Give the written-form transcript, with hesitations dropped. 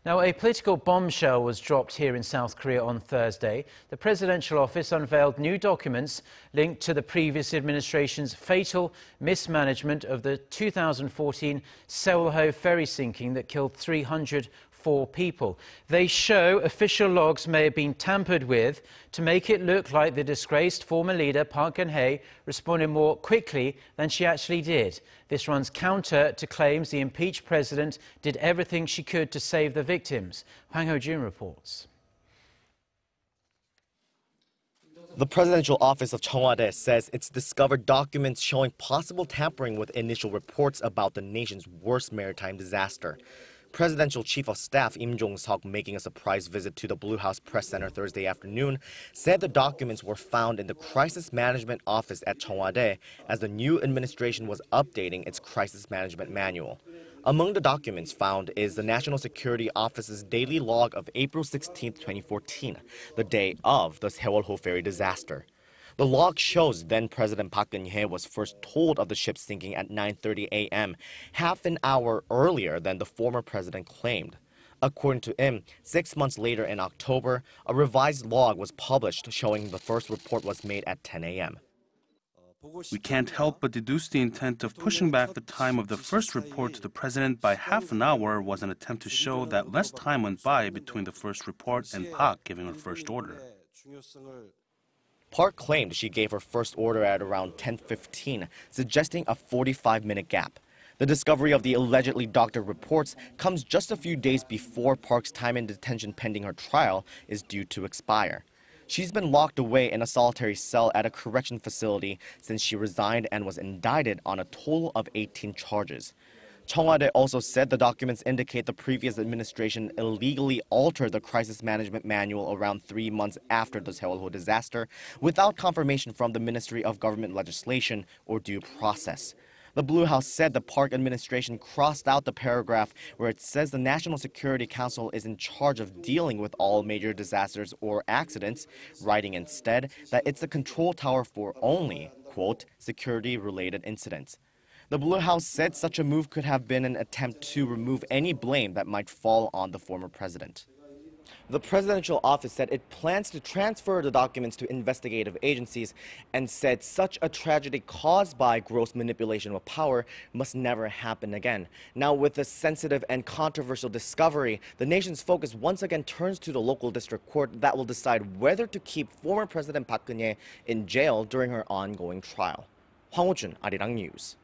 Now, a political bombshell was dropped here in South Korea on Thursday. The presidential office unveiled new documents linked to the previous administration's fatal mismanagement of the 2014 Sewol-ho ferry sinking that killed 304 people. They show official logs may have been tampered with to make it look like the disgraced former leader Park Geun-hye responded more quickly than she actually did. This runs counter to claims the impeached president did everything she could to save the victims. Hwang Hojun reports. The presidential office of Cheong Wa Dae says it's discovered documents showing possible tampering with initial reports about the nation's worst maritime disaster. Presidential Chief of Staff Jong-seok, making a surprise visit to the Blue House Press Center Thursday afternoon, said the documents were found in the Crisis Management Office at Cheong Wa Dae as the new administration was updating its crisis management manual. Among the documents found is the National Security Office's daily log of April 16, 2014, the day of the Sewol-ho ferry disaster. The log shows then-President Park Geun-hye was first told of the ship sinking at 9:30 a.m., half an hour earlier than the former president claimed. According to him, 6 months later in October, a revised log was published showing the first report was made at 10 a.m. We can't help but deduce the intent of pushing back the time of the first report to the president by half an hour was an attempt to show that less time went by between the first report and Park giving her first order. Park claimed she gave her first order at around 10:15, suggesting a 45-minute gap. The discovery of the allegedly doctored reports comes just a few days before Park's time in detention pending her trial is due to expire. She's been locked away in a solitary cell at a correction facility since she resigned and was indicted on a total of 18 charges. Cheong Wa Dae also said the documents indicate the previous administration illegally altered the crisis management manual around 3 months after the Sewol-ho disaster without confirmation from the Ministry of Government Legislation or due process. The Blue House said the Park administration crossed out the paragraph where it says the National Security Council is in charge of dealing with all major disasters or accidents, writing instead that it's a control tower for only, quote, security-related incidents. The Blue House said such a move could have been an attempt to remove any blame that might fall on the former president. The presidential office said it plans to transfer the documents to investigative agencies and said such a tragedy caused by gross manipulation of power must never happen again. Now, with the sensitive and controversial discovery, the nation's focus once again turns to the local district court that will decide whether to keep former President Park Geun-hye in jail during her ongoing trial. Hwang Hojun, Arirang News.